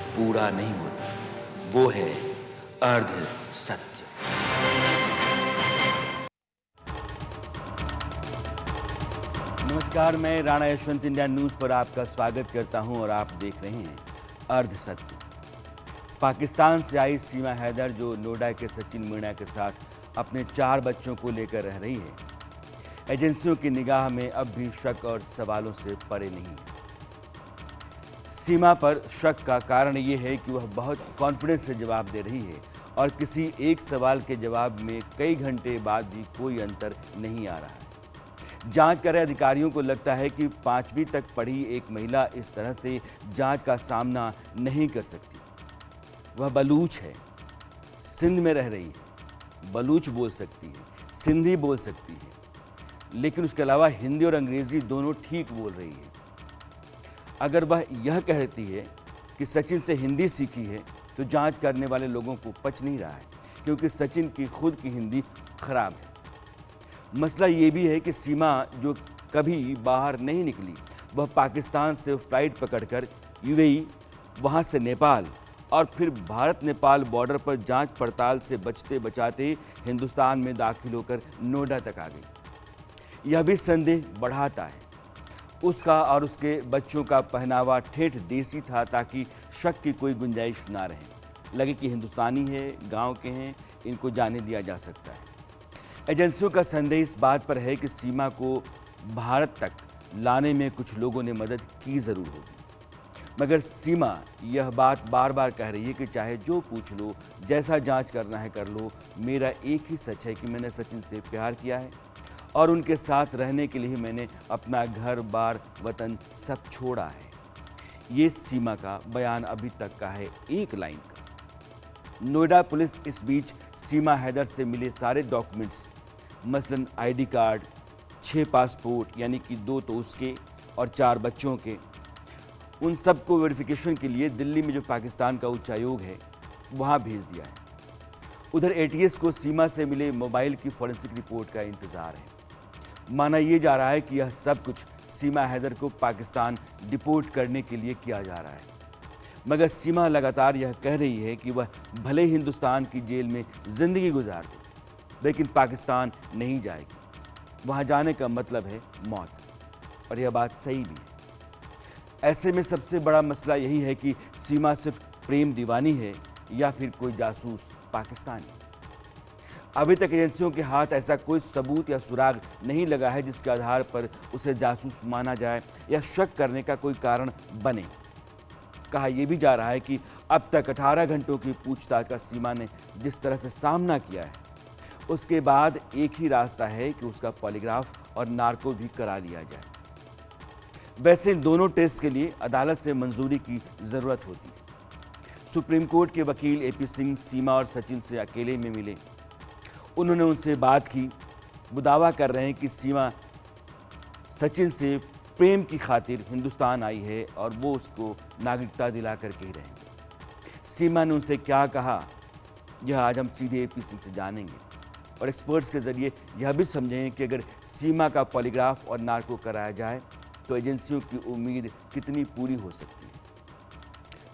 पूरा नहीं होता, वो है अर्ध सत्य। नमस्कार, मैं राणा यशवंत इंडिया न्यूज़ पर आपका स्वागत करता हूं और आप देख रहे हैं अर्ध सत्य। पाकिस्तान से आई सीमा हैदर, जो नोएडा के सचिन मीणा के साथ अपने 4 बच्चों को लेकर रह रही है, एजेंसियों की निगाह में अब भी शक और सवालों से परे नहीं है। सीमा पर शक का कारण ये है कि वह बहुत कॉन्फिडेंस से जवाब दे रही है और किसी एक सवाल के जवाब में कई घंटे बाद भी कोई अंतर नहीं आ रहा है। जांच कर रहे अधिकारियों को लगता है कि 5वीं तक पढ़ी एक महिला इस तरह से जांच का सामना नहीं कर सकती। वह बलूच है, सिंध में रह रही है, बलूच बोल सकती है, सिंधी बोल सकती है, लेकिन उसके अलावा हिंदी और अंग्रेजी दोनों ठीक बोल रही है। अगर वह यह कहती है कि सचिन से हिंदी सीखी है, तो जांच करने वाले लोगों को पच नहीं रहा है, क्योंकि सचिन की खुद की हिंदी खराब है। मसला ये भी है कि सीमा, जो कभी बाहर नहीं निकली, वह पाकिस्तान से फ्लाइट पकड़कर यूएई, वहाँ से नेपाल और फिर भारत नेपाल बॉर्डर पर जांच पड़ताल से बचते बचाते हिंदुस्तान में दाखिल होकर नोएडा तक आ गई। यह भी संदेह बढ़ाता है। उसका और उसके बच्चों का पहनावा ठेठ देसी था, ताकि शक की कोई गुंजाइश ना रहे। लगे कि हिंदुस्तानी है, गांव के हैं, इनको जाने दिया जा सकता है। एजेंसियों का संदेह इस बात पर है कि सीमा को भारत तक लाने में कुछ लोगों ने मदद की ज़रूर होगी, मगर सीमा यह बात बार बार कह रही है कि चाहे जो पूछ लो, जैसा जांच करना है कर लो, मेरा एक ही सच है कि मैंने सचिन से प्यार किया है और उनके साथ रहने के लिए मैंने अपना घर बार वतन सब छोड़ा है। ये सीमा का बयान अभी तक का है, एक लाइन का। नोएडा पुलिस इस बीच सीमा हैदर से मिले सारे डॉक्यूमेंट्स, मसलन आईडी कार्ड, 6 पासपोर्ट यानी कि 2 तो उसके और 4 बच्चों के, उन सब को वेरिफिकेशन के लिए दिल्ली में जो पाकिस्तान का उच्चायोग है वहाँ भेज दिया है। उधर एटीएस को सीमा से मिले मोबाइल की फॉरेंसिक रिपोर्ट का इंतज़ार है। माना यह जा रहा है कि यह सब कुछ सीमा हैदर को पाकिस्तान डिपोर्ट करने के लिए किया जा रहा है, मगर सीमा लगातार यह कह रही है कि वह भले हिंदुस्तान की जेल में ज़िंदगी गुजार दे, लेकिन पाकिस्तान नहीं जाएगी। वहाँ जाने का मतलब है मौत, और यह बात सही भी है। ऐसे में सबसे बड़ा मसला यही है कि सीमा सिर्फ प्रेम दीवानी है या फिर कोई जासूस पाकिस्तानी। अभी तक एजेंसियों के हाथ ऐसा कोई सबूत या सुराग नहीं लगा है जिसके आधार पर उसे जासूस माना जाए या शक करने का कोई कारण बने। कहा यह भी जा रहा है कि अब तक 18 घंटों की पूछताछ का सीमा ने जिस तरह से सामना किया है, उसके बाद एक ही रास्ता है कि उसका पॉलीग्राफ और नार्को भी करा लिया जाए। वैसे इन दोनों टेस्ट के लिए अदालत से मंजूरी की ज़रूरत होती है। सुप्रीम कोर्ट के वकील एपी सिंह सीमा और सचिन से अकेले में मिले। उन्होंने उनसे बात की। वो दावा कर रहे हैं कि सीमा सचिन से प्रेम की खातिर हिंदुस्तान आई है और वो उसको नागरिकता दिला कर के ही रहेंगे। सीमा ने उनसे क्या कहा, यह आज हम सीधे एपी सिंह से जानेंगे और एक्सपर्ट्स के जरिए यह भी समझेंगे कि अगर सीमा का पॉलीग्राफ और नार्को कराया जाए तो एजेंसियों की उम्मीद कितनी पूरी हो सकती है।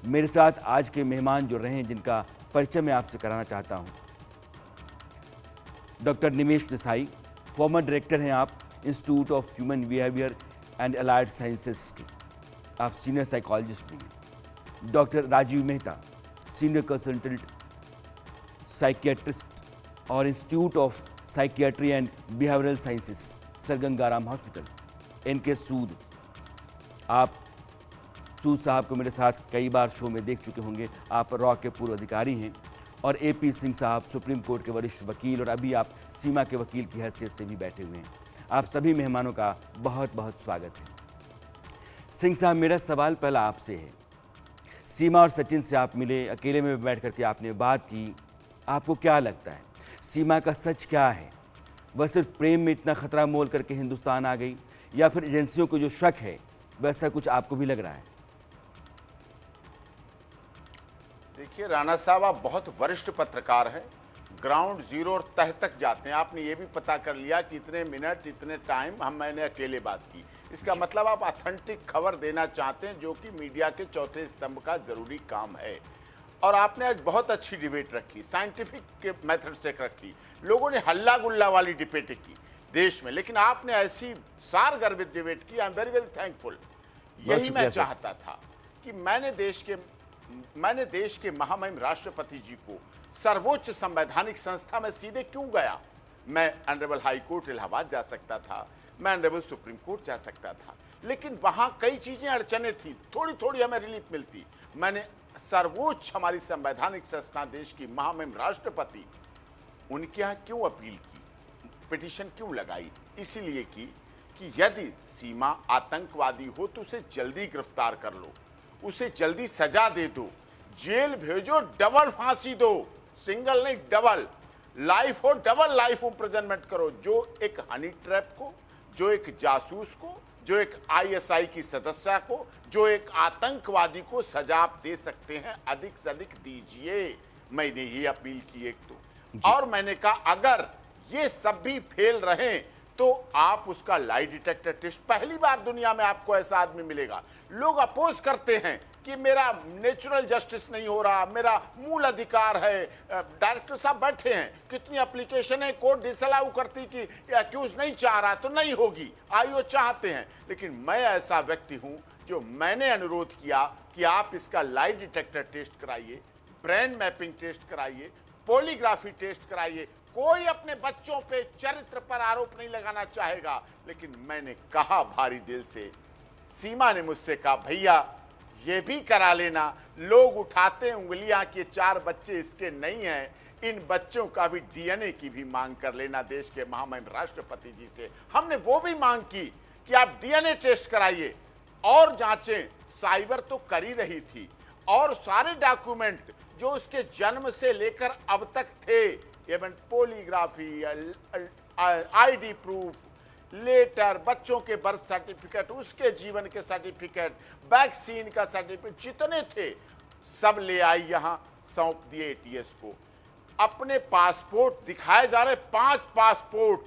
मेरे साथ आज के मेहमान जुड़ रहे हैं, जिनका परिचय मैं आपसे कराना चाहता हूं। Doctor Nimesh Desai, former director हैं आप institute of human behaviour and allied sciences के, आप सीनियर साइकोलॉजिस्ट भी हैं। Doctor Rajeev Mehta, senior consultant psychiatrist और institute of psychiatry and behavioural sciences, sir Gangaram hospital. इनके सूद, आप सूद साहब को मेरे साथ कई बार शो में देख चुके होंगे। आप रॉ के पूर्व अधिकारी हैं। और एपी सिंह साहब सुप्रीम कोर्ट के वरिष्ठ वकील, और अभी आप सीमा के वकील की हैसियत से भी बैठे हुए हैं। आप सभी मेहमानों का बहुत बहुत स्वागत है। सिंह साहब, मेरा सवाल पहला आपसे है। सीमा और सचिन से आप मिले, अकेले में बैठ करके आपने बात की, आपको क्या लगता है सीमा का सच क्या है? वह सिर्फ प्रेम में इतना खतरा मोल करके हिंदुस्तान आ गई, या फिर एजेंसियों को जो शक है वैसा कुछ आपको भी लग रहा है? देखिए राणा साहब, आप बहुत वरिष्ठ पत्रकार हैं, ग्राउंड जीरो और तह तक जाते हैं। आपने ये भी पता कर लिया कि इतने मिनट इतने टाइम मैंने अकेले बात की। इसका मतलब आप ऑथेंटिक खबर देना चाहते हैं, जो कि मीडिया के चौथे स्तंभ का जरूरी काम है। और आपने आज बहुत अच्छी डिबेट रखी, साइंटिफिक के मेथड से रखी। लोगों ने हल्ला गुल्ला वाली डिबेट की देश में, लेकिन आपने ऐसी सारगर्भित डिबेट की। I am very very thankful. यही मैं चाहता था कि मैंने देश के महामहिम राष्ट्रपति जी को सर्वोच्च संवैधानिक संस्था में सीधे क्यों गया। मैं ऑनरेबल हाई कोर्ट इलाहाबाद जा सकता था, मैं ऑनरेबल सुप्रीम कोर्ट जा सकता था, लेकिन वहां कई चीजें अड़चने थी, थोड़ी थोड़ी हमें रिलीफ मिलती। मैंने सर्वोच्च हमारी संवैधानिक संस्था, देश की महामहिम राष्ट्रपति, उनके यहां क्यों अपील की, पिटीशन क्यों लगाई? इसीलिए कि यदि सीमा आतंकवादी हो तो उसे जल्दी गिरफ्तार कर लो, उसे जल्दी सजा दे दो, जेल भेजो, डबल फांसी दो, सिंगल नहीं डबल लाइफ हो, डबल लाइफ इम्प्रिजनमेंट करो। जो एक हनी ट्रैप को, जो एक जासूस को, जो एक आईएसआई की सदस्य को, जो एक आतंकवादी को सजा आप दे सकते हैं, अधिक से अधिक दीजिए। मैंने ये अपील की एक तो, और मैंने कहा अगर ये सब भी फेल रहे तो आप उसका लाई डिटेक्टर टेस्ट, पहली बार दुनिया में आपको ऐसा आदमी मिलेगा। लोग अपोज करते हैं कि मेरा नेचुरल जस्टिस नहीं हो रहा, मेरा मूल अधिकार है। डायरेक्टर साहब बैठे हैं, कितनी एप्लीकेशन है, कोर्ट डिसअलाउ करती कि अक्यूज नहीं चाह रहा तो नहीं होगी, आईओ चाहते हैं। लेकिन मैं ऐसा व्यक्ति हूं जो मैंने अनुरोध किया कि आप इसका लाई डिटेक्टर टेस्ट कराइए, ब्रेन मैपिंग टेस्ट कराइए, पॉलीग्राफी टेस्ट कराइए। कोई अपने बच्चों पे चरित्र पर आरोप नहीं लगाना चाहेगा, लेकिन मैंने कहा भारी दिल से, सीमा ने मुझसे कहा भैया ये भी करा लेना। लोग उठाते उंगलियां कि 4 बच्चे इसके नहीं हैं, इन बच्चों का भी डीएनए की भी मांग कर लेना देश के महामहिम राष्ट्रपति जी से। हमने वो भी मांग की कि आप डीएनए टेस्ट कराइए और जांचें। साइबर तो कर ही रही थी, और सारे डॉक्यूमेंट जो उसके जन्म से लेकर अब तक थे, even polygraphy, ID proof, letter, बच्चों के बर्थ सर्टिफिकेट, उसके जीवन के सर्टिफिकेट, वैक्सीन का सर्टिफिकेट, जितने थे सब ले आई, यहां सौंप दिए एटीएस को। अपने पासपोर्ट दिखाए जा रहे, 5 पासपोर्ट,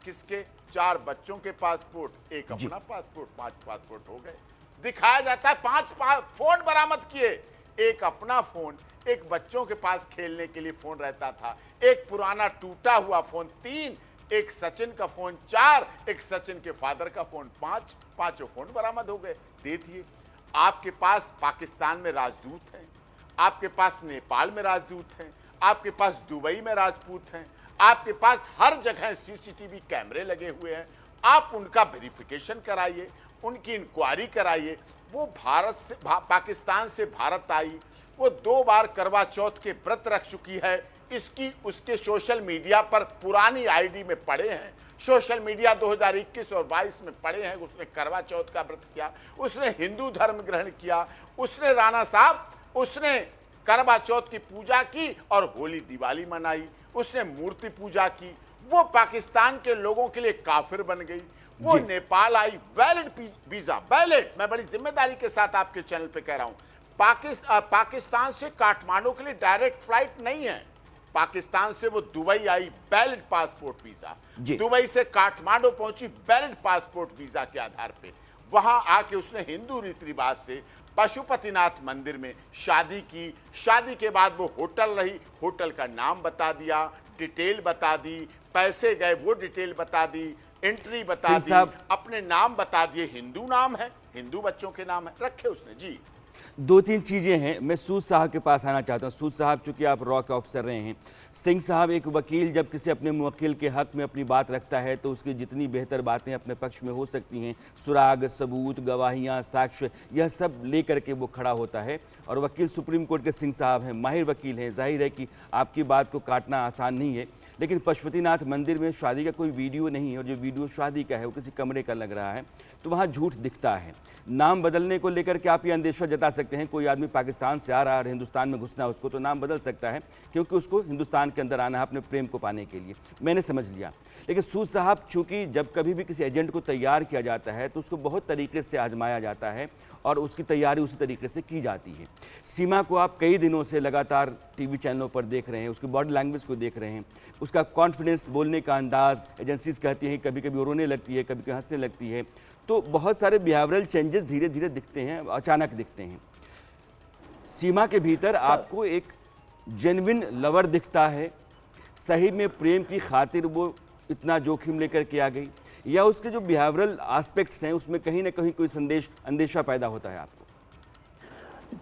किसके? 4 बच्चों के पासपोर्ट, एक अपना पासपोर्ट, 5 पासपोर्ट हो गए। दिखाया जाता है 5 फोन बरामद किए, एक अपना फोन, एक बच्चों के पास खेलने के लिए फोन रहता था, एक पुराना टूटा हुआ फोन 3, एक सचिन का फोन 4, एक सचिन के फादर का फोन 5, पांचों फोन बरामद हो गए, दे दिए। आपके पास पाकिस्तान में राजदूत हैं, आपके पास नेपाल में राजदूत हैं, आपके पास दुबई में राजपूत हैं, आपके पास हर जगह सीसीटीवी कैमरे लगे हुए हैं। आप उनका वेरिफिकेशन कराइए, उनकी इंक्वायरी कराइए। वो भारत से पाकिस्तान से भारत आई, वो 2 बार करवा चौथ के व्रत रख चुकी है। इसकी उसके सोशल मीडिया पर पुरानी आईडी में पड़े हैं, सोशल मीडिया 2021 और 22 में पड़े हैं। उसने करवा चौथ का व्रत किया, उसने हिंदू धर्म ग्रहण किया, उसने राणा साहब उसने करवा चौथ की पूजा की और होली दिवाली मनाई, उसने मूर्ति पूजा की। वो पाकिस्तान के लोगों के लिए काफिर बन गई। वो नेपाल आई, वैलिड वीजा, वैलिड, मैं बड़ी जिम्मेदारी के साथ आपके चैनल पे कह रहा हूं। पाकिस्तान से काठमांडू के लिए डायरेक्ट फ्लाइट नहीं है। पाकिस्तान से वो दुबई आई, वैलिड पासपोर्ट वीजा, दुबई से काठमांडू पहुंची वैलिड पासपोर्ट वीजा के आधार पे। वहां आके उसने हिंदू रीति रिवाज से पशुपतिनाथ मंदिर में शादी की। शादी के बाद वो होटल रही, होटल का नाम बता दिया, डिटेल बता दी, पैसे गए वो डिटेल बता दी, एंट्री बता दी, अपने नाम बता दिए, हिंदू नाम है, हिंदू बच्चों के नाम है, रखे उसने। जी 2-3 चीज़ें हैं। मैं सूद साहब के पास आना चाहता हूँ। सूद साहब चूंकि आप रॉ के ऑफिसर रहे हैं, सिंह साहब, एक वकील जब किसी अपने मुवक्किल के हक में अपनी बात रखता है तो उसकी जितनी बेहतर बातें अपने पक्ष में हो सकती हैं, सुराग, सबूत, गवाहियाँ, साक्ष्य, यह सब लेकर के वो खड़ा होता है। और वकील सुप्रीम कोर्ट के सिंह साहब हैं, माहिर वकील हैं। जाहिर है कि आपकी बात को काटना आसान नहीं है, लेकिन पशुपतिनाथ मंदिर में शादी का कोई वीडियो नहीं है, और जो वीडियो शादी का है वो किसी कमरे का लग रहा है, तो वहाँ झूठ दिखता है। नाम बदलने को लेकर के आप ये अंदेशा जता सकते हैं, कोई आदमी पाकिस्तान से आ रहा है और हिंदुस्तान में घुसना है उसको, तो नाम बदल सकता है क्योंकि उसको हिंदुस्तान के अंदर आना है अपने प्रेम को पाने के लिए। मैंने समझ लिया। लेकिन सूद साहब, चूंकि जब कभी भी किसी एजेंट को तैयार किया जाता है तो उसको बहुत तरीके से आजमाया जाता है और उसकी तैयारी उसी तरीके से की जाती है। सीमा को आप कई दिनों से लगातार टीवी चैनलों पर देख रहे हैं, उसकी बॉडी लैंग्वेज को देख रहे हैं, उसका कॉन्फिडेंस, बोलने का अंदाज, एजेंसीज कहती हैं कभी कभी रोने लगती है, कभी कभी हंसने लगती है। तो बहुत सारे बिहेवियरल चेंजेस धीरे धीरे दिखते हैं, अचानक दिखते हैं। सीमा के भीतर आपको एक जेन्युइन लवर दिखता है, सही में प्रेम की खातिर वो इतना जोखिम लेकर के आ गई, या उसके जो बिहेवियरल एस्पेक्ट्स हैं उसमें कहीं ना कहीं कोई अंदेशा पैदा होता है आपको?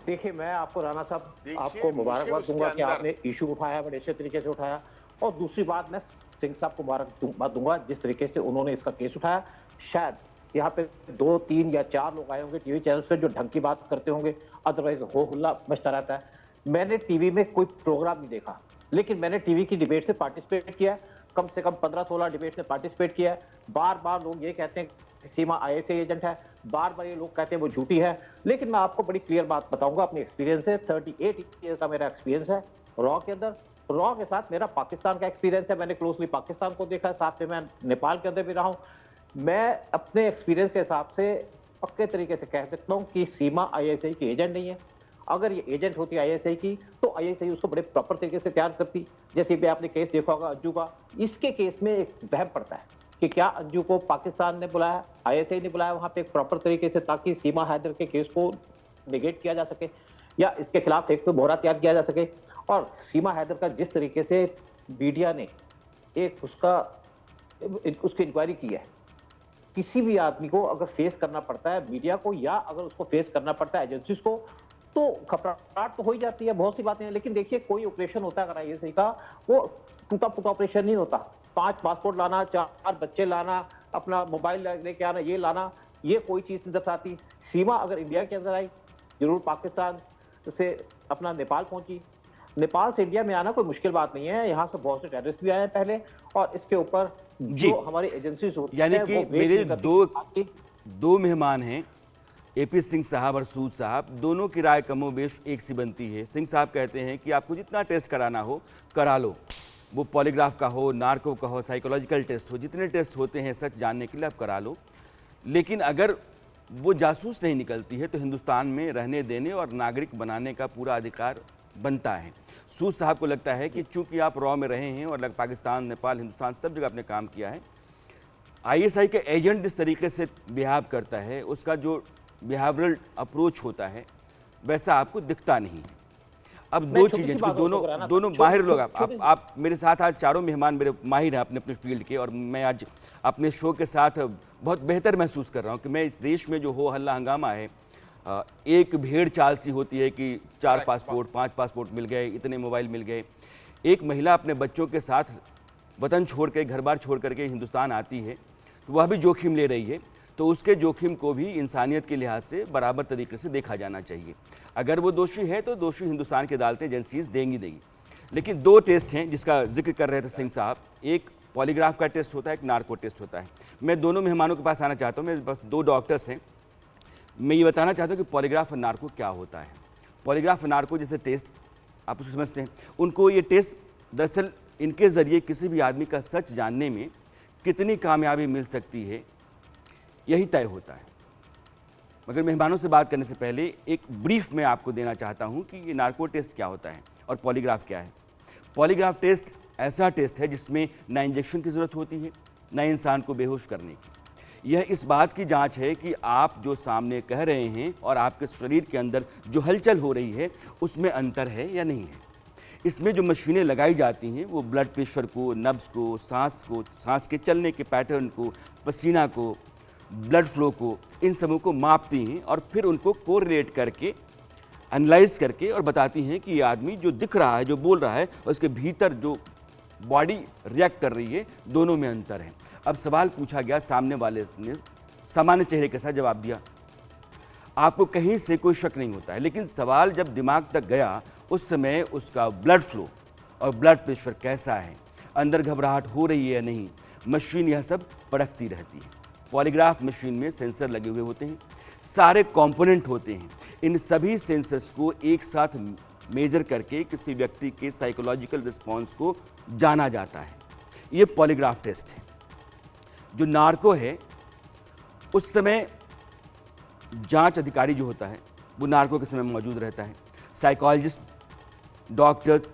देखिए, मैं आपको राणा साहब देखिए, आपको मुबारकबाद उसके दूंगा कि अंदर- आपने इशू उठाया, बड़े अच्छे तरीके से उठाया। और दूसरी बात, मैं सिंह साहब को मुबारकबाद दूंगा जिस तरीके से उन्होंने इसका केस उठाया। शायद यहाँ पे 2, 3 या 4 लोग आए होंगे टीवी चैनल पे जो ढंग की बात करते होंगे, अदरवाइज हो हल्ला मचता रहता है। मैंने टीवी में कोई प्रोग्राम नहीं देखा, लेकिन मैंने टीवी की डिबेट से पार्टिसिपेट किया, कम से कम 15-16 डिबेट में पार्टिसिपेट किया। बार बार लोग ये कहते हैं कि सीमा आईएसआई एजेंट है, बार बार ये लोग कहते हैं वो झूठी है। लेकिन मैं आपको बड़ी क्लियर बात बताऊंगा अपने एक्सपीरियंस से। 38 ईयर का मेरा एक्सपीरियंस है रॉ के अंदर। रॉ के साथ मेरा पाकिस्तान का एक्सपीरियंस है, मैंने क्लोजली पाकिस्तान को देखा है, साथ में मैं नेपाल के अंदर भी रहा हूँ। मैं अपने एक्सपीरियंस के हिसाब से पक्के तरीके से कह सकता हूँ कि सीमा आईएसआई की एजेंट नहीं है। अगर ये एजेंट होती आईएसआई की तो आईएसआई उसको बड़े प्रॉपर तरीके से तैयार करती। जैसे भी आपने केस देखा होगा अंजू का, इसके केस में एक वहम पड़ता है कि क्या अंजू को पाकिस्तान ने बुलाया, आईएसआई ने बुलाया वहां पे एक प्रॉपर तरीके से, ताकि सीमा हैदर के केस को निगेट किया जा सके या इसके खिलाफ एक तो बोहरा तैयार किया जा सके। और सीमा हैदर का जिस तरीके से मीडिया ने एक उसकी इंक्वायरी की है, किसी भी आदमी को अगर फेस करना पड़ता है मीडिया को, या अगर उसको फेस करना पड़ता है एजेंसीज को, तो घबराहट तो हो ही जाती है, बहुत सी बातें हैं। लेकिन देखिए, कोई ऑपरेशन होता है अगर आईएसआई का, वो टूटा फूटा ऑपरेशन नहीं होता। 5 पासपोर्ट लाना, 4 बच्चे लाना, अपना मोबाइल लेके आना, ये लाना, ये कोई चीज नहीं दर्शाती। सीमा अगर इंडिया के अंदर आई, जरूर पाकिस्तान से अपना नेपाल पहुंची। नेपाल से इंडिया में आना कोई मुश्किल बात नहीं है, यहाँ से बहुत से टेररिस्ट भी आए हैं पहले। और इसके ऊपर जो हमारी एजेंसीज होती यानी है, कि वो मेरे दो मेहमान हैं, एपी सिंह साहब और सूद साहब, दोनों की राय कमोबेश एक सी बनती है। सिंह साहब कहते हैं कि आपको जितना टेस्ट कराना हो करा लो, वो पॉलीग्राफ का हो, नार्को का हो, साइकोलॉजिकल टेस्ट हो, जितने टेस्ट होते हैं सच जानने के लिए आप करा लो। लेकिन अगर वो जासूस नहीं निकलती है तो हिंदुस्तान में रहने देने और नागरिक बनाने का पूरा अधिकार बनता है। सूद साहब को लगता है कि चूंकि आप रॉ में रहे हैं और पाकिस्तान, नेपाल, हिंदुस्तान सब जगह आपने काम किया है, आईएसआई के एजेंट जिस तरीके से बिहेव करता है, उसका जो बिहेवियरल अप्रोच होता है वैसा आपको दिखता नहीं है। अब दो चीजें, दोनों माहिर लोग, आप मेरे साथ आज चारों मेहमान मेरे माहिर हैं अपने अपने फील्ड के, और मैं आज अपने शो के साथ बहुत बेहतर महसूस कर रहा हूं कि मैं इस देश में जो हो हल्ला हंगामा है, एक भेड़ चाल सी होती है कि 4 पासपोर्ट, 5 पासपोर्ट मिल गए, इतने मोबाइल मिल गए। एक महिला अपने बच्चों के साथ वतन छोड़ के, घर बार छोड़ करके हिंदुस्तान आती है, तो वह भी जोखिम ले रही है, तो उसके जोखिम को भी इंसानियत के लिहाज से बराबर तरीके से देखा जाना चाहिए। अगर वो दोषी है तो दोषी हिंदुस्तान की अदालतें, एजेंसीज देंगी। लेकिन 2 टेस्ट हैं जिसका जिक्र कर रहे थे सिंह साहब, एक पॉलीग्राफ का टेस्ट होता है, एक नार्को टेस्ट होता है। मैं दोनों मेहमानों के पास आना चाहता हूँ, मेरे पास 2 डॉक्टर्स हैं। मैं ये बताना चाहता हूँ कि पॉलीग्राफ और नार्को क्या होता है। पॉलीग्राफ और नार्को जैसे टेस्ट आप उसको समझते हैं, उनको ये टेस्ट दरअसल इनके ज़रिए किसी भी आदमी का सच जानने में कितनी कामयाबी मिल सकती है, यही तय होता है। मगर मेहमानों से बात करने से पहले एक ब्रीफ मैं आपको देना चाहता हूं कि ये नार्को टेस्ट क्या होता है और पॉलीग्राफ क्या है। पॉलीग्राफ टेस्ट ऐसा टेस्ट है जिसमें ना इंजेक्शन की ज़रूरत होती है, ना इंसान को बेहोश करने की। यह इस बात की जांच है कि आप जो सामने कह रहे हैं और आपके शरीर के अंदर जो हलचल हो रही है उसमें अंतर है या नहीं है। इसमें जो मशीनें लगाई जाती हैं वो ब्लड प्रेशर को, नब्ज़ को, सांस के चलने के पैटर्न को, पसीना को, ब्लड फ्लो को, इन सबों को मापती हैं और फिर उनको कोरिलेट करके, एनालाइज करके और बताती हैं कि ये आदमी जो दिख रहा है, जो बोल रहा है, और उसके भीतर जो बॉडी रिएक्ट कर रही है, दोनों में अंतर है। अब सवाल पूछा गया, सामने वाले ने सामान्य चेहरे के साथ जवाब दिया, आपको कहीं से कोई शक नहीं होता है। लेकिन सवाल जब दिमाग तक गया, उस समय उसका ब्लड फ्लो और ब्लड प्रेशर कैसा है, अंदर घबराहट हो रही है या नहीं, मशीन यह सब परखती रहती है। पॉलीग्राफ मशीन में सेंसर लगे हुए होते हैं, सारे कंपोनेंट होते हैं। इन सभी सेंसर्स को एक साथ मेजर करके किसी व्यक्ति के साइकोलॉजिकल रिस्पॉन्स को जाना जाता है। ये पॉलीग्राफ टेस्ट है। जो नार्को है, उस समय जांच अधिकारी जो होता है वो नार्को के समय मौजूद रहता है, psychologist doctors,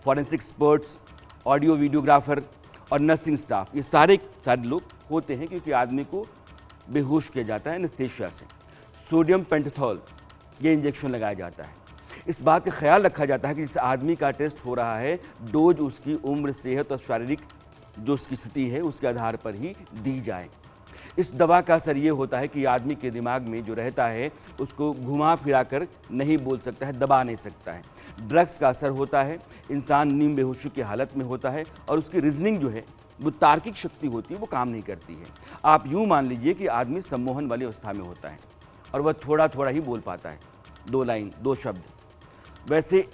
forensic experts, audio videographer और नर्सिंग स्टाफ, ये सारे लोग होते हैं क्योंकि आदमी को बेहोश किया जाता है एनेस्थीसिया से। सोडियम पेंटाथॉल ये इंजेक्शन लगाया जाता है। इस बात का ख्याल रखा जाता है कि जिस आदमी का टेस्ट हो रहा है डोज उसकी उम्र, सेहत और शारीरिक जो उसकी स्थिति है उसके आधार पर ही दी जाए। इस दवा का असर ये होता है कि आदमी के दिमाग में जो रहता है उसको घुमा फिरा कर नहीं बोल सकता है, दबा नहीं सकता है। ड्रग्स का असर होता है, इंसान नींद बेहोशी की हालत में होता है और उसकी रीजनिंग जो है वो तार्किक शक्ति होती है वो काम नहीं करती है। आप यूँ मान लीजिए कि आदमी सम्मोहन वाली अवस्था में होता है और वह थोड़ा थोड़ा ही बोल पाता है, 2 लाइन 2 शब्द। वैसे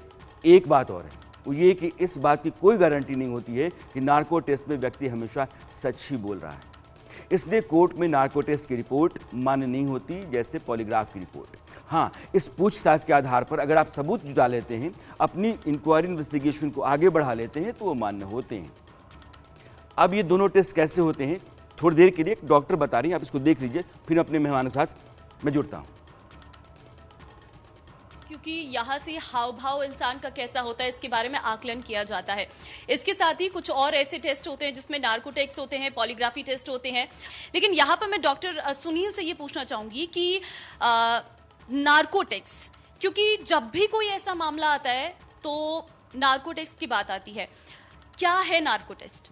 एक बात और है, वो ये कि इस बात की कोई गारंटी नहीं होती है कि नार्को टेस्ट में व्यक्ति हमेशा सच ही बोल रहा है। इसलिए कोर्ट में नार्को टेस्ट की रिपोर्ट मान्य नहीं होती, जैसे पॉलीग्राफ की रिपोर्ट। हाँ, इस पूछताछ के आधार पर अगर आप सबूत जुटा लेते हैं, अपनी इंक्वायरी इन्वेस्टिगेशन को आगे बढ़ा लेते हैं तो वो मान्य होते हैं। अब ये दोनों टेस्ट कैसे होते हैं थोड़ी देर के लिए एक डॉक्टर बता रही हैं, आप इसको देख लीजिए, फिर अपने मेहमानों के साथ मैं जुड़ता हूँ। क्योंकि यहाँ से हाव भाव इंसान का कैसा होता है इसके बारे में आकलन किया जाता है। इसके साथ ही कुछ और ऐसे टेस्ट होते हैं जिसमें नार्को टेस्ट होते हैं, पॉलीग्राफी टेस्ट होते हैं। लेकिन यहाँ पर मैं डॉक्टर सुनील से ये पूछना चाहूंगी कि नार्को टेस्ट, क्योंकि जब भी कोई ऐसा मामला आता है तो नार्को टेस्ट की बात आती है। क्या है नार्को टेस्ट?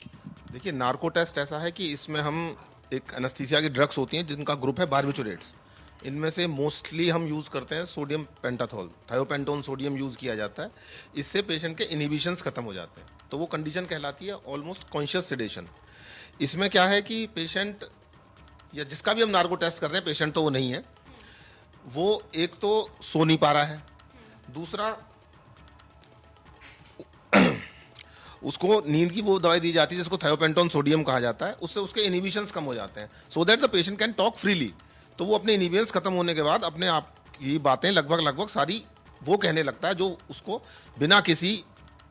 देखिए, नार्को टेस्ट ऐसा है कि इसमें हम एक एनेस्थीसिया की ड्रग्स होती हैं जिनका ग्रुप है बार्बिचुरेट्स। इनमें से मोस्टली हम यूज़ करते हैं सोडियम पेंटाथॉल, थायोपेंटोन सोडियम यूज़ किया जाता है। इससे पेशेंट के इनहिबिशंस खत्म हो जाते हैं, तो वो कंडीशन कहलाती है ऑलमोस्ट कॉन्शियस सेडेशन। इसमें क्या है कि पेशेंट या जिसका भी हम नार्को टेस्ट कर रहे हैं, पेशेंट तो वो नहीं है, वो एक तो सो नहीं पा रहा है, दूसरा उसको नींद की वो दवाई दी जाती है जिसको थायोपेंटोन सोडियम कहा जाता है, उससे उसके इनहिबिशंस कम हो जाते हैं, so that the patient can talk freely. तो वो अपने इनहिबिशंस खत्म होने के बाद अपने आप की बातें लगभग सारी वो कहने लगता है जो उसको बिना किसी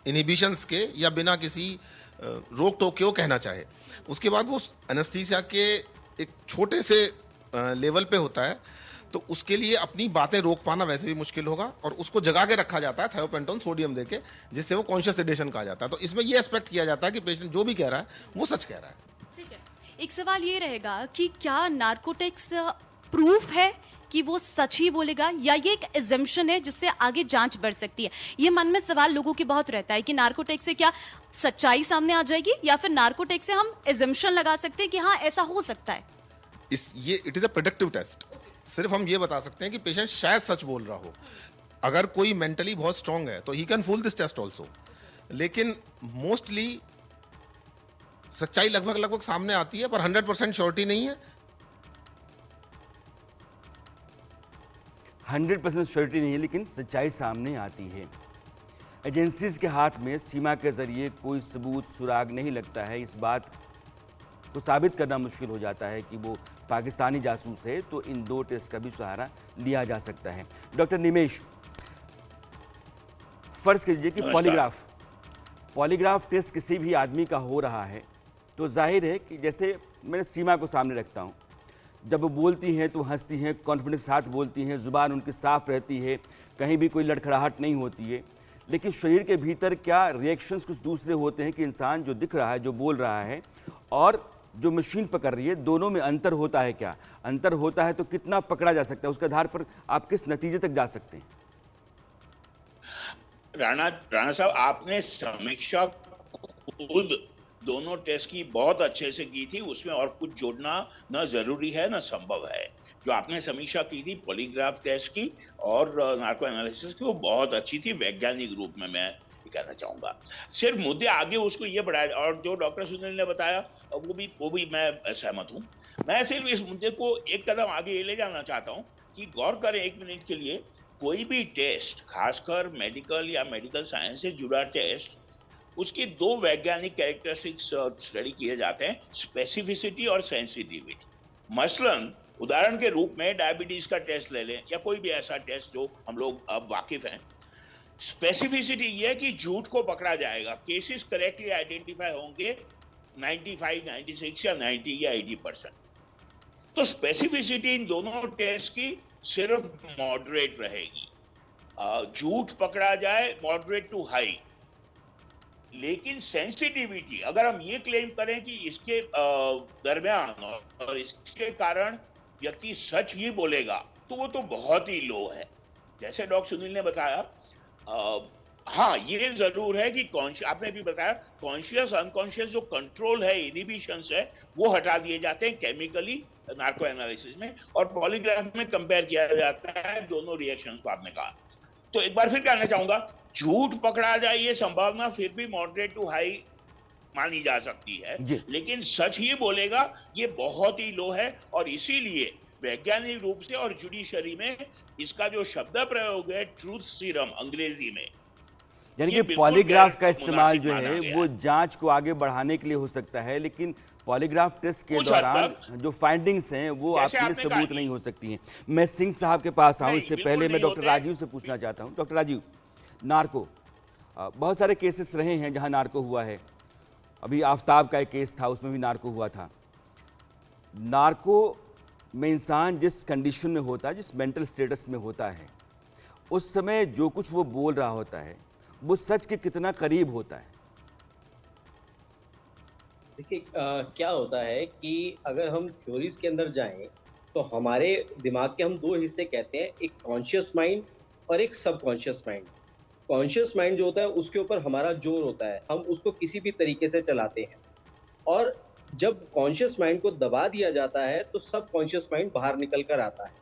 इनहिबिशंस के या बिना किसी रोक टोक के वो कहना चाहे। उसके बाद वो एनेस्थीसिया के एक छोटे से लेवल पे होता है, तो उसके लिए अपनी बातें रोक पाना वैसे भी मुश्किल होगा और उसको जगा के रखा जाता है थायोपेंटोन सोडियम देके, जिससे वो कॉन्शियस सेडेशन कहा जाता है। तो इसमें ये एक्सपेक्ट किया जाता है कि पेशेंट जो भी कह रहा है वो सच कह रहा है। ठीक है, एक सवाल ये रहेगा कि क्या नार्कोटिक्स प्रूफ है कि वो सच ही बोलेगा या ये एक एजम्पशन है जिससे आगे जांच बढ़ सकती है? ये मन में सवाल लोगों की बहुत रहता है कि नार्कोटिक्स से क्या सच्चाई सामने आ जाएगी या फिर नार्कोटिक्स से हम एजम्पशन लगा सकते हैं कि हाँ ऐसा हो सकता है। It is a predictive test. सिर्फ हम ये बता सकते हैं कि पेशेंट शायद सच बोल रहा हो। अगर कोई मेंटली बहुत स्ट्रांग है तो he can fool this test also, लेकिन मोस्टली सच्चाई लगभग सामने आती है, पर 100% श्योरिटी नहीं है। 100% श्योरिटी नहीं है, लेकिन सच्चाई सामने आती है। एजेंसीज के हाथ में सीमा के जरिए कोई सबूत सुराग नहीं लगता है। इस बात को साबित करना मुश्किल हो जाता है कि वो पाकिस्तानी जासूस है, तो इन 2 टेस्ट का भी सहारा लिया जा सकता है। डॉक्टर निमेश, फर्ज कीजिए कि पॉलीग्राफ टेस्ट किसी भी आदमी का हो रहा है, तो जाहिर है कि जैसे मैंने सीमा को सामने रखता हूँ, जब वो बोलती हैं तो हंसती हैं, कॉन्फिडेंस के साथ बोलती हैं, ज़ुबान उनकी साफ रहती है, कहीं भी कोई लड़खड़ाहट नहीं होती है। लेकिन शरीर के भीतर क्या रिएक्शंस कुछ दूसरे होते हैं कि इंसान जो दिख रहा है, जो बोल रहा है, और जो मशीन पकड़ रही है, दोनों में अंतर होता है? क्या अंतर होता है तो कितना पकड़ा जा सकता है? उसके आधार पर आप किस नतीजे तक जा सकते हैं? राणा साहब, आपने समीक्षा खुद दोनों टेस्ट की बहुत अच्छे से की थी, उसमें और कुछ जोड़ना न जरूरी है न संभव है। जो आपने समीक्षा की थी पॉलीग्राफ टेस्ट की और नार्को एनालिसिस की, वो बहुत अच्छी थी वैज्ञानिक रूप में, मैं कहना चाहूंगा। सिर्फ मुद्दे आगे उसको ये बढ़ाया, और जो डॉक्टर सुनील ने बताया वो भी मैं सहमत हूँ। मैं सिर्फ इस मुद्दे को एक कदम आगे ये ले जाना चाहता हूँ कि गौर करें एक मिनट के लिए, कोई भी टेस्ट, खासकर मेडिकल या मेडिकल साइंस से जुड़ा टेस्ट, उसकी 2 वैज्ञानिक कैरेक्टरिस्टिक्स स्टडी किए जाते हैं, स्पेसिफिसिटी और सेंसिटिविटी। मसलन उदाहरण के रूप में डायबिटीज का टेस्ट ले लें या कोई भी ऐसा टेस्ट जो हम लोग अब वाकिफ हैं। स्पेसिफिसिटी ये है कि झूठ को पकड़ा जाएगा, केसेस करेक्टली आइडेंटिफाई होंगे 95, 96 या 90 या 80%। तो स्पेसिफिसिटी इन दोनों टेस्ट की सिर्फ मॉडरेट रहेगी। झूठ पकड़ा जाए मॉडरेट टू हाई, लेकिन सेंसिटिविटी अगर हम ये क्लेम करें कि इसके दरमियान और इसके कारण व्यक्ति सच ही बोलेगा, तो वो तो बहुत ही लो है। जैसे डॉक्टर सुनील ने बताया, हाँ ये जरूर है कि आपने भी बताया कॉन्शियस अनकॉन्शियस जो कंट्रोल है, इनहिबिशंस है, वो हटा दिए जाते हैं केमिकली नार्को एनालिसिस में, और पॉलीग्राफ में कंपेयर किया जाता है दोनों रिएक्शंस को आपने कहा। तो एक बार फिर कहना चाहूंगा, झूठ पकड़ा जाए ये संभावना फिर भी मॉडरेट टू हाई मानी जा सकती है, लेकिन सच ही बोलेगा ये बहुत ही लो है। और इसीलिए वैज्ञानिक रूप से और जुडिशरी में इसका जो शब्द प्रयोग है ट्रूथ सीरम अंग्रेजी में, यानी कि पॉलीग्राफ का इस्तेमाल जो है वो जांच को आगे बढ़ाने के लिए हो सकता है, लेकिन पॉलीग्राफ टेस्ट के दौरान जो फाइंडिंग्स हैं वो आपके लिए सबूत नहीं हो सकती हैं। मैं सिंह साहब के पास आऊं, इससे पहले मैं डॉक्टर राजीव से पूछना चाहता हूं। डॉक्टर राजीव, नार्को बहुत सारे केसेस रहे हैं जहां नार्को हुआ है। अभी आफ्ताब का एक केस था, उसमें भी नार्को हुआ था। नार्को में इंसान जिस कंडीशन में होता है, जिस मेंटल स्टेटस में होता है, उस समय जो कुछ वो बोल रहा होता है वो सच के कितना करीब होता है? देखिए क्या होता है कि अगर हम थ्योरीज के अंदर जाएं तो हमारे दिमाग के हम दो हिस्से कहते हैं, एक कॉन्शियस माइंड और एक सबकॉन्शियस माइंड। कॉन्शियस माइंड जो होता है उसके ऊपर हमारा जोर होता है, हम उसको किसी भी तरीके से चलाते हैं, और जब कॉन्शियस माइंड को दबा दिया जाता है तो सबकॉन्शियस माइंड बाहर निकल कर आता है।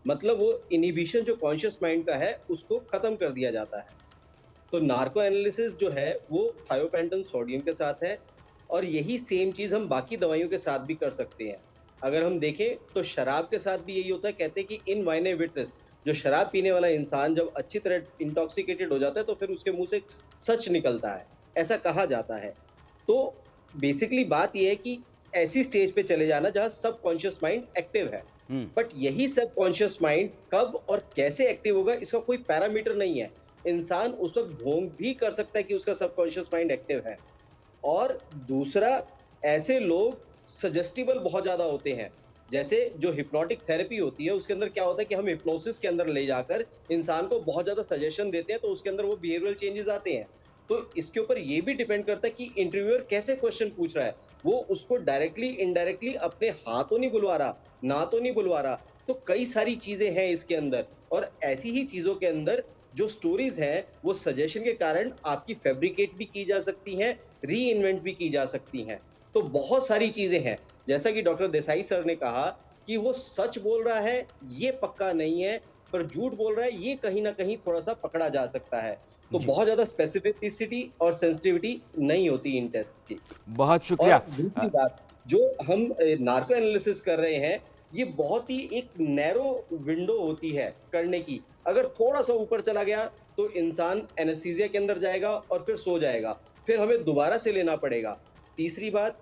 मतलब वो इनिबिशन जो कॉन्शियस माइंड का है उसको खत्म कर दिया जाता है। तो नार्को एनालिसिस जो है वो थायोपेंटन सोडियम के साथ है, और यही सेम चीज हम बाकी दवाइयों के साथ भी कर सकते हैं। अगर हम देखें तो शराब के साथ भी यही होता है। कहते हैं कि इन वाइने विट्रिस, जो शराब पीने वाला इंसान जब अच्छी तरह इंटॉक्सिकेटेड हो जाता है तो फिर उसके मुंह से सच निकलता है, ऐसा कहा जाता है। तो बेसिकली बात यह है कि ऐसी स्टेज पे चले जाना जहां सबकॉन्शियस माइंड एक्टिव है। बट यही सबकॉन्शियस माइंड कब और कैसे एक्टिव होगा इसका कोई पैरामीटर नहीं है। इंसान उस वक्त ढोंग भी कर सकता है कि उसका सबकॉन्शियस माइंड एक्टिव है। और दूसरा, ऐसे लोग सजेस्टिबल बहुत ज्यादा होते हैं। जैसे जो हिप्नोटिक थेरेपी होती है उसके अंदर क्या होता है कि हम हिप्नोसिस के अंदर ले जाकर इंसान को बहुत ज्यादा सजेशन देते हैं, तो उसके अंदर वो बिहेवियरल चेंजेस आते हैं। तो इसके ऊपर ये भी डिपेंड करता है कि इंटरव्यूअर कैसे क्वेश्चन पूछ रहा है, वो उसको डायरेक्टली इनडायरेक्टली अपने हाँ तो नहीं बुलवा रहा, ना तो नहीं बुलवा रहा। तो कई सारी चीजें हैं इसके अंदर, और ऐसी ही चीजों के अंदर जो स्टोरीज हैं वो सजेशन के कारण आपकी फैब्रिकेट भी की जा सकती हैं, री इन्वेंट भी की जा सकती हैं। तो बहुत सारी चीजें हैं। जैसा कि डॉक्टर देसाई सर ने कहा कि वो सच बोल रहा है ये पक्का नहीं है, पर झूठ बोल रहा है ये कहीं ना कहीं थोड़ा सा पकड़ा जा सकता है। तो बहुत ज्यादा स्पेसिफिसिटी और सेंसिटिविटी नहीं होती इन टेस्ट की। बहुत शुक्रिया। दूसरी बात, जो हम नार्को एनालिसिस कर रहे हैं ये बहुत ही एक नैरो विंडो होती है करने की। अगर थोड़ा सा ऊपर चला गया तो इंसान एनेस्थीसिया के अंदर जाएगा और फिर सो जाएगा, फिर हमें दोबारा से लेना पड़ेगा। तीसरी बात,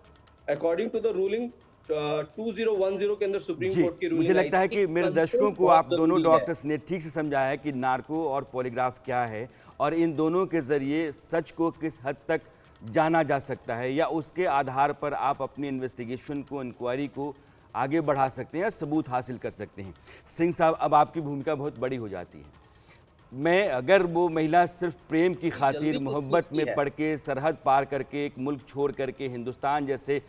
अकॉर्डिंग टू द रूलिंग 2010 के अंदर सुप्रीम कोर्ट की रूलिंग, मुझे लगता है कि मेरे दर्शकों को आप दोनों डॉक्टर्स ने ठीक से समझाया है कि नार्को और पॉलीग्राफ क्या है और इन दोनों के जरिए सच को किस हद तक जाना जा सकता है, या उसके आधार पर आप अपनी इन्वेस्टिगेशन को, इंक्वायरी को आगे बढ़ा सकते हैं, सबूत हासिल कर सकते हैं। सिंह साहब, अब आपकी भूमिका बहुत बड़ी हो जाती है। मैं अगर वो महिला सिर्फ प्रेम की खातिर मोहब्बत में पड़ के सरहद पार करके एक मुल्क छोड़ करके हिंदुस्तान जैसे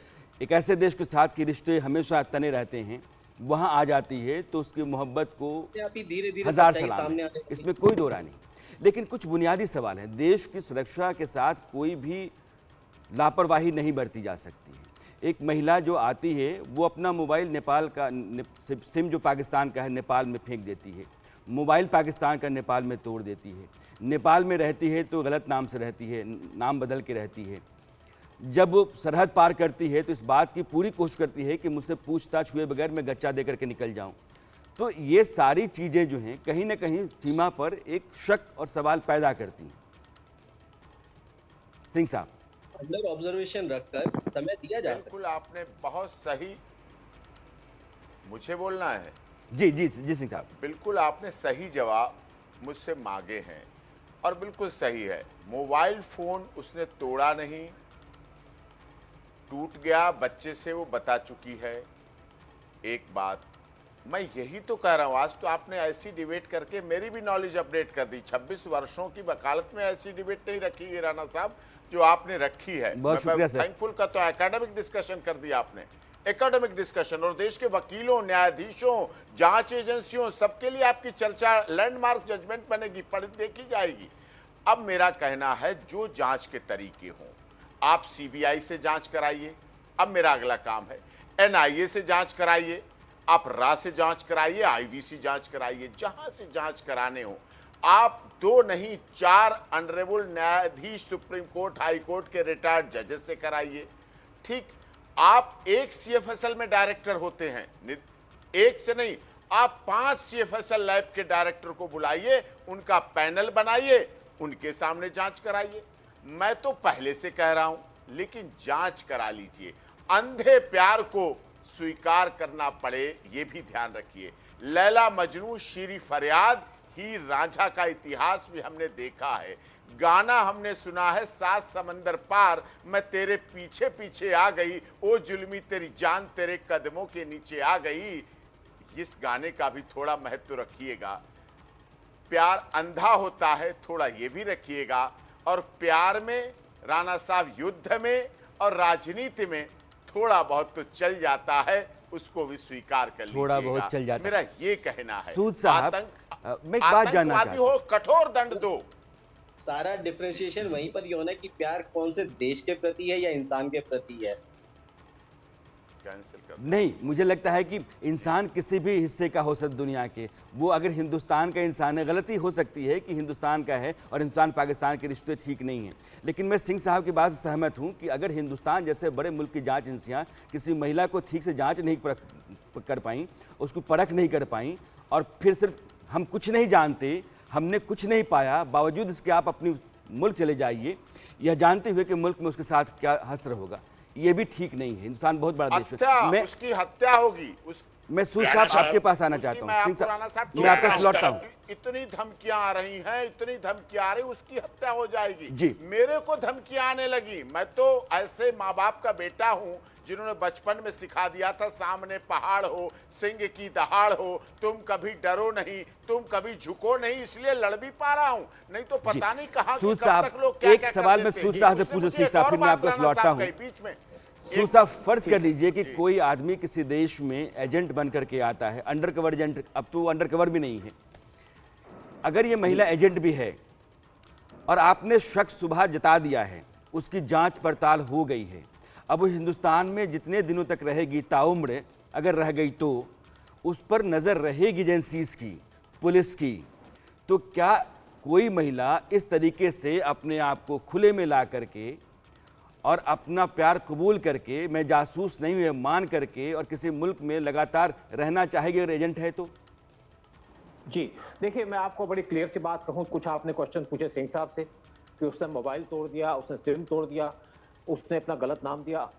एक ऐसे देश के साथ के रिश्ते हमेशा तने रहते हैं वहाँ आ जाती है, तो उसकी मोहब्बत को धीरे-धीरे हजार सलाम है, इसमें कोई दो राय नहीं। लेकिन कुछ बुनियादी सवाल हैं। देश की सुरक्षा के साथ कोई भी लापरवाही नहीं बरती जा सकती है। एक महिला जो आती है वो अपना मोबाइल नेपाल का सिम जो पाकिस्तान का है नेपाल में फेंक देती है, मोबाइल पाकिस्तान का नेपाल में तोड़ देती है, नेपाल में रहती है तो गलत नाम से रहती है, नाम बदल के रहती है। जब वो सरहद पार करती है तो इस बात की पूरी कोशिश करती है कि मुझसे पूछताछ हुए बगैर मैं गच्चा दे करके निकल जाऊं। तो ये सारी चीज़ें जो हैं कहीं ना कहीं सीमा पर एक शक और सवाल पैदा करती हैं। सिंह साहब, अंडर ऑब्जर्वेशन रखकर समय दिया जा सकता है। बिल्कुल, आपने बहुत सही, मुझे बोलना है। जी जी जी सिंह साहब, बिल्कुल आपने सही जवाब मुझसे मांगे हैं और बिल्कुल सही है। मोबाइल फोन उसने तोड़ा नहीं, टूट गया बच्चे से, वो बता चुकी है। एक बात, मैं यही तो कह रहा हूँ, आज तो आपने ऐसी डिबेट करके मेरी भी नॉलेज अपडेट कर दी। 26 वर्षों की वकालत में ऐसी डिबेट नहीं रखी गई राणा साहब जो आपने रखी है। बहुत शुक्रिया सर। थैंकफुल का तो एकेडमिक डिस्कशन कर दिया आपने, एकेडमिक डिस्कशन, और देश के वकीलों, न्यायाधीशों, जांच एजेंसियों, सबके लिए आपकी चर्चा लैंडमार्क जजमेंट बनेगी, पढ़ देखी जाएगी। अब मेरा कहना है जो जांच के तरीके हों, आप सीबीआई से जांच कराइए। अब मेरा अगला काम है एनआईए से जांच कराइए, आप रा से जांच कराइए, आईवीसी जांच कराइए, जहां से जांच कराने हो। आप 2 नहीं 4 ऑनरेबल न्यायाधीश सुप्रीम कोर्ट, हाई कोर्ट के रिटायर्ड जजेस से कराइए। ठीक, आप एक सीएफएसएल में डायरेक्टर होते हैं, एक से नहीं, आप 5 सीएफएसएल लैब के डायरेक्टर को बुलाइए, उनका पैनल बनाइए, उनके सामने जांच कराइए। मैं तो पहले से कह रहा हूं, लेकिन जांच करा लीजिए। अंधे प्यार को स्वीकार करना पड़े, ये भी ध्यान रखिए। लैला मजनू, शीरी फरियाद, हीर रांझा का इतिहास भी हमने देखा है। गाना हमने सुना है, 7 समंदर पार मैं तेरे पीछे पीछे आ गई, ओ जुल्मी तेरी जान तेरे कदमों के नीचे आ गई। इस गाने का भी थोड़ा महत्व रखिएगा। प्यार अंधा होता है, थोड़ा ये भी रखिएगा। और प्यार में राणा साहब, युद्ध में और राजनीति में थोड़ा बहुत तो चल जाता है, उसको भी स्वीकार कर लीजिएगा। थोड़ा बहुत चल जाता है। मेरा ये कहना है। सूद साहब, मैं एक बात जानना आतंकवादी हो, कठोर दंड दो। सारा डिफरेंशिएशन वहीं पर ये होना है कि प्यार कौन से देश के प्रति है या इंसान के प्रति है। कैंसिल कर नहीं, मुझे लगता है कि इंसान किसी भी हिस्से का हो सकता दुनिया के, वो अगर हिंदुस्तान का इंसान है, गलती हो सकती है कि हिंदुस्तान का है और हिंदुस्तान पाकिस्तान के रिश्ते ठीक नहीं हैं। लेकिन मैं सिंह साहब की बात से सहमत हूं कि अगर हिंदुस्तान जैसे बड़े मुल्क की जांच एजेंसियां किसी महिला को ठीक से जांच नहीं कर पाई, उसको परख नहीं कर पाई, और फिर सिर्फ हम कुछ नहीं जानते, हमने कुछ नहीं पाया, बावजूद इसके आप अपनी मुल्क चले जाइए, यह जानते हुए कि मुल्क में उसके साथ क्या हश्र होगा, ये भी ठीक नहीं है। हिंदुस्तान बहुत बड़ा देश है। मैं उसकी हत्या होगी। मैं सूद साहब आपके पास आना चाहता हूँ। मैं आपके पास लौटता हूँ। इतनी धमकियां आ रही हैं, इतनी धमकियां आ रही, उसकी हत्या हो जाएगी जी। मेरे को धमकियां आने लगी। मैं तो ऐसे माँ बाप का बेटा हूँ जिन्होंने बचपन में सिखा दिया था, सामने पहाड़ हो, सिंह की दहाड़ हो, तुम कभी डरो नहीं, तुम कभी झुको नहीं, इसलिए लड़ भी पा रहा हूँ। नहीं तो पता नहीं कहाँ सूद साहब, एक सवाल मैं सूद साहब से पूछूं, सिंह साहब, फिर मैं आपके पास लौटता हूँ। बीच में सूद साहब, फर्ज कर लीजिए कि कोई आदमी किसी देश में एजेंट बन करके आता है, अंडर कवर एजेंट, अब तो अंडर कवर भी नहीं है, अगर ये महिला एजेंट भी है और आपने शक सुबह जता दिया है, उसकी जांच पड़ताल हो गई है, अब वो हिंदुस्तान में जितने दिनों तक रहेगी, ताउम्र अगर रह गई, तो उस पर नज़र रहेगी एजेंसीज की, पुलिस की, तो क्या कोई महिला इस तरीके से अपने आप को खुले में ला करके और अपना प्यार कबूल करके, मैं जासूस नहीं हुए मान करके, और किसी मुल्क में लगातार रहना चाहेगी अगर एजेंट है तो? जी देखिए, मैं आपको बड़ी क्लियर सी बात कहूँ, कुछ आपने क्वेश्चन पूछे सिंह साहब से कि उसने मोबाइल तोड़ दिया, उसने सिम तोड़ दिया, उसने अपना गलत नाम दिया।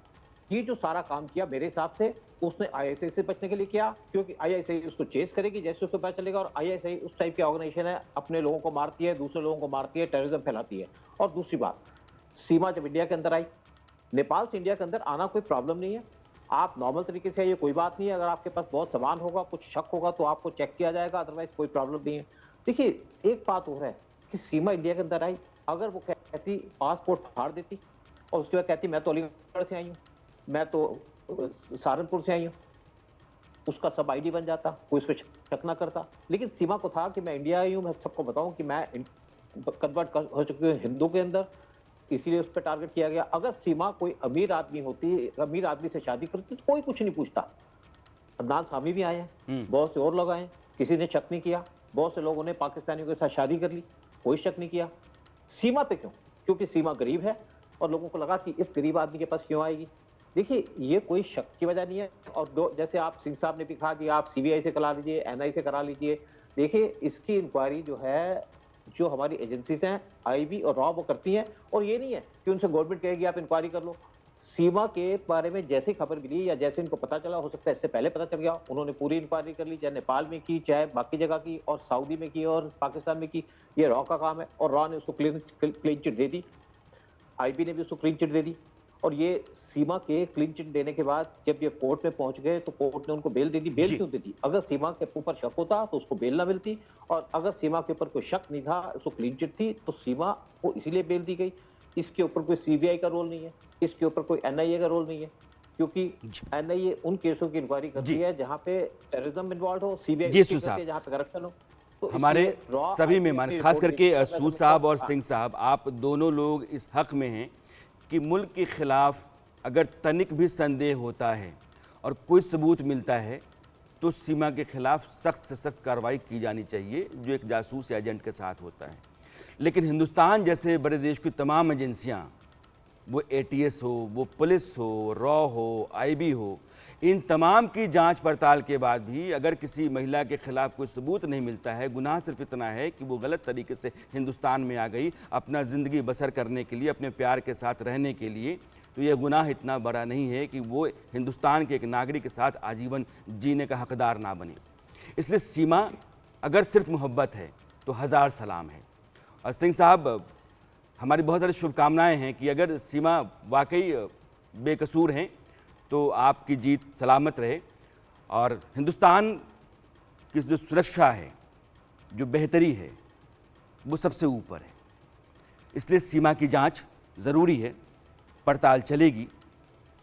ये जो सारा काम किया मेरे हिसाब से उसने आईएसआई से बचने के लिए किया, क्योंकि आईएसआई उसको चेस करेगी जैसे उसको पता चलेगा, और आईएसआई उस टाइप की ऑर्गेनाइजेशन है, अपने लोगों को मारती है, दूसरे लोगों को मारती है, टेररिज्म फैलाती है। और दूसरी बात, सीमा जब इंडिया के अंदर आई, नेपाल से इंडिया के अंदर आना कोई प्रॉब्लम नहीं है, आप नॉर्मल तरीके से, ये कोई बात नहीं है। अगर आपके पास बहुत सामान होगा, कुछ शक होगा तो आपको चेक किया जाएगा, अदरवाइज कोई प्रॉब्लम नहीं है। देखिए, एक बात हो रहा है कि सीमा इंडिया के अंदर आई, अगर वो कहती पासपोर्ट फाड़ देती और उसके बाद कहती मैं तो अलीगढ़ से आई हूँ, मैं तो सहारनपुर से आई हूँ, उसका सब आईडी बन जाता, कोई उस पर शक ना करता। लेकिन सीमा को था कि मैं इंडिया आई हूँ, मैं सबको बताऊँ कि मैं कन्वर्ट हो चुकी हूँ हिंदू के अंदर, इसीलिए उस पर टारगेट किया गया। अगर सीमा कोई अमीर आदमी होती, अमीर आदमी से शादी करती तो कोई कुछ नहीं पूछता। अदनान सामी भी आए हैं, बहुत से और लोग आए, किसी ने शक नहीं किया। बहुत से लोगों ने पाकिस्तानियों के साथ शादी कर ली, कोई शक नहीं किया। सीमा पे क्यों? क्योंकि सीमा गरीब है और लोगों को लगा कि इस गरीब आदमी के पास क्यों आएगी। देखिए, ये कोई शक की वजह नहीं है। और दो, जैसे आप सिंह साहब ने भी कहा कि आप सीबीआई से करा लीजिए, एनआई से करा लीजिए। देखिए, इसकी इंक्वायरी जो है, जो हमारी एजेंसीज हैं, आईबी और रॉ, वो करती हैं। और ये नहीं है कि उनसे गवर्नमेंट कहेगी आप इंक्वायरी कर लो। सीमा के बारे में जैसे खबर मिली या जैसे इनको पता चला, हो सकता है इससे पहले पता चल गया, उन्होंने पूरी इंक्वायरी कर ली, चाहे नेपाल में की, चाहे बाकी जगह की, और सऊदी में की, और पाकिस्तान में की। ये रॉ का काम है, और रॉ ने उसको क्लीन चिट दे दी, आईबी ने भी उसको क्लीन चिट दे दी। और ये सीमा के क्लीन चिट देने के बाद जब ये कोर्ट में पहुंच गए तो कोर्ट ने उनको बेल दे दी। बेल जी। क्यों दी थी? अगर सीमा के ऊपर शक होता तो उसको बेल ना मिलती, और अगर सीमा के ऊपर कोई शक नहीं था, उसको क्लीन चिट थी, तो सीमा को इसीलिए बेल दी गई। इसके ऊपर कोई सीबीआई का रोल नहीं है, इसके ऊपर कोई एनआईए का रोल नहीं है, क्योंकि एनआईए उन केसों की इंक्वायरी करती जी। है जहां पे टेररिज्म इन्वॉल्व हो, सीबीआई जी, उसकी सूद करती है साहब। जहां पे करप्शन हो। तो हमारे इसलिए रॉ सभी आईपीएस मेहमान, की खास रिपोर्ट करके देखकर मैं सूद समझता साहब हूं- और सिंह साहब, आप दोनों लोग इस हक में हैं कि मुल्क के खिलाफ अगर तनिक भी संदेह होता है और कोई सबूत मिलता है तो सीमा के खिलाफ सख्त से सख्त कार्रवाई की जानी चाहिए, जो एक जासूस या एजेंट के साथ होता है। लेकिन हिंदुस्तान जैसे बड़े देश की तमाम एजेंसियां, वो एटीएस हो, वो पुलिस हो, रॉ हो, आईबी हो, इन तमाम की जांच पड़ताल के बाद भी अगर किसी महिला के खिलाफ कोई सबूत नहीं मिलता है, गुनाह सिर्फ इतना है कि वो गलत तरीके से हिंदुस्तान में आ गई अपना ज़िंदगी बसर करने के लिए, अपने प्यार के साथ रहने के लिए, तो यह गुनाह इतना बड़ा नहीं है कि वो हिंदुस्तान के एक नागरिक के साथ आजीवन जीने का हकदार ना बने। इसलिए सीमा अगर सिर्फ मोहब्बत है तो हज़ार सलाम है। और सिंह साहब, हमारी बहुत सारी शुभकामनाएं हैं कि अगर सीमा वाकई बेकसूर हैं तो आपकी जीत सलामत रहे, और हिंदुस्तान की जो सुरक्षा है, जो बेहतरी है, वो सबसे ऊपर है। इसलिए सीमा की जांच ज़रूरी है, पड़ताल चलेगी,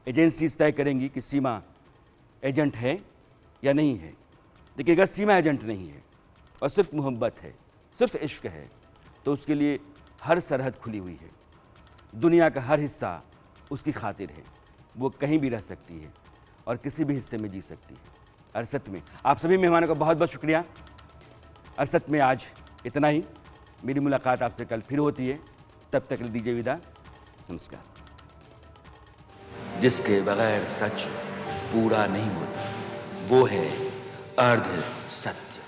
एजेंसीज तय करेंगी कि सीमा एजेंट है या नहीं है। लेकिन अगर सीमा एजेंट नहीं है और सिर्फ मोहब्बत है, सिर्फ इश्क है, तो उसके लिए हर सरहद खुली हुई है। दुनिया का हर हिस्सा उसकी खातिर है, वो कहीं भी रह सकती है और किसी भी हिस्से में जी सकती है। अरसत में आप सभी मेहमानों का बहुत बहुत शुक्रिया। अरसत में आज इतना ही। मेरी मुलाकात आपसे कल फिर होती है, तब तक दीजिए विदा। नमस्कार। जिसके बगैर सच पूरा नहीं होता वो है अर्ध सत्य।